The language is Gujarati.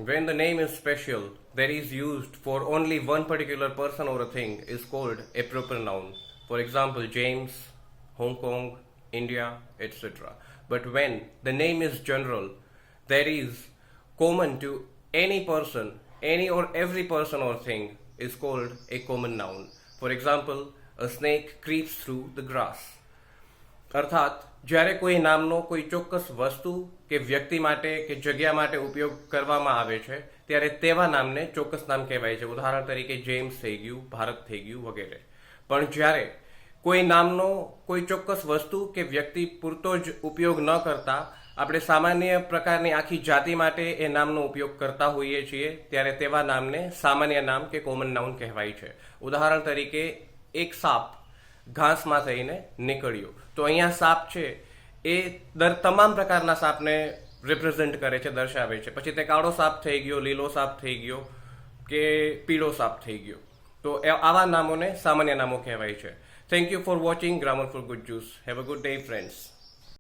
When the name is special, that is used for only one particular person or a thing, is called a proper noun. For example, James, Hong Kong, India, etc. But when the name is general, that is common to any person, any or every person or thing, is called a common noun. For example, a snake creeps through the grass. અર્થાત જ્યારે કોઈ નામનો કોઈ ચોક્કસ વસ્તુ કે વ્યક્તિ માટે કે જગ્યા માટે ઉપયોગ કરવામાં આવે છે ત્યારે તેવા નામને ચોક્કસ નામ કહેવાય છે. ઉદાહરણ તરીકે જેમ્સ થઈ ગયું, ભારત થઈ ગયું વગેરે. પણ જ્યારે કોઈ નામનો કોઈ ચોક્કસ વસ્તુ કે વ્યક્તિ પૂરતો જ ઉપયોગ ન કરતા આપણે સામાન્ય પ્રકારની આખી જાતિ માટે એ નામનો ઉપયોગ કરતા હોઈએ છીએ ત્યારે તેવા નામને સામાન્ય નામ કે કોમન નાઉન કહેવાય છે. ઉદાહરણ તરીકે એક સાપ ઘાસમાં થઈને નીકળ્યો, તો અહીંયા સાપ છે એ તમામ પ્રકારના સાપને રિપ્રેઝેન્ટ કરે છે, દર્શાવે છે. પછી તે કાળો સાપ થઈ ગયો, લીલો સાપ થઈ ગયો કે પીળો સાપ થઈ ગયો, તો આવા નામોને સામાન્ય નામો કહેવાય છે. Thank you for watching grammar for good juice. Have a good day friends.